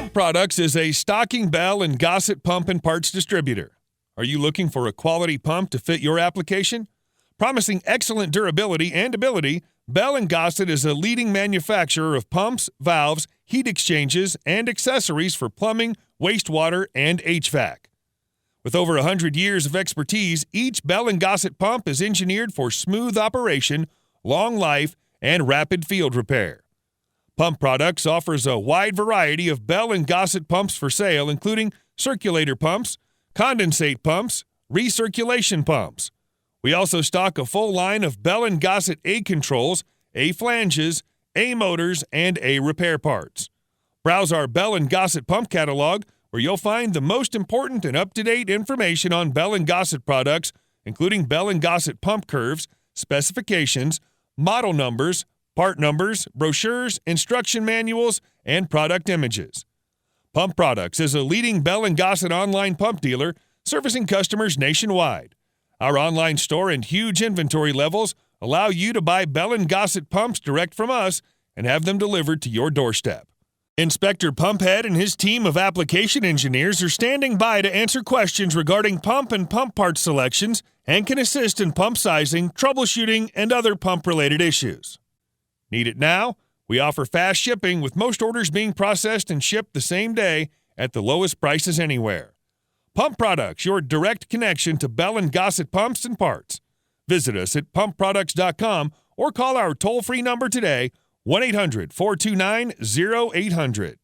Pump Products is a stocking Bell and Gossett pump and parts distributor. Are you looking for a quality pump to fit your application? Promising excellent durability and ability, Bell & Gossett is a leading manufacturer of pumps, valves, heat exchangers, and accessories for plumbing, wastewater, and HVAC. With over 100 years of expertise, each Bell & Gossett pump is engineered for smooth operation, long life, and rapid field repair. Pump Products offers a wide variety of Bell & Gossett pumps for sale, including circulator pumps, condensate pumps, recirculation pumps. We also stock a full line of Bell & Gossett A controls, A flanges, A motors, and A repair parts. Browse our Bell & Gossett pump catalog, where you'll find the most important and up-to-date information on Bell & Gossett products, including Bell & Gossett pump curves, specifications, model numbers, part numbers, brochures, instruction manuals, and product images. Pump Products is a leading Bell & Gossett online pump dealer servicing customers nationwide. Our online store and huge inventory levels allow you to buy Bell & Gossett pumps direct from us and have them delivered to your doorstep. Inspector Pumphead and his team of application engineers are standing by to answer questions regarding pump and pump part selections and can assist in pump sizing, troubleshooting, and other pump-related issues. Need it now? We offer fast shipping, with most orders being processed and shipped the same day at the lowest prices anywhere. Pump Products, your direct connection to Bell & Gossett pumps and parts. Visit us at pumpproducts.com or call our toll-free number today, 1-800-429-0800.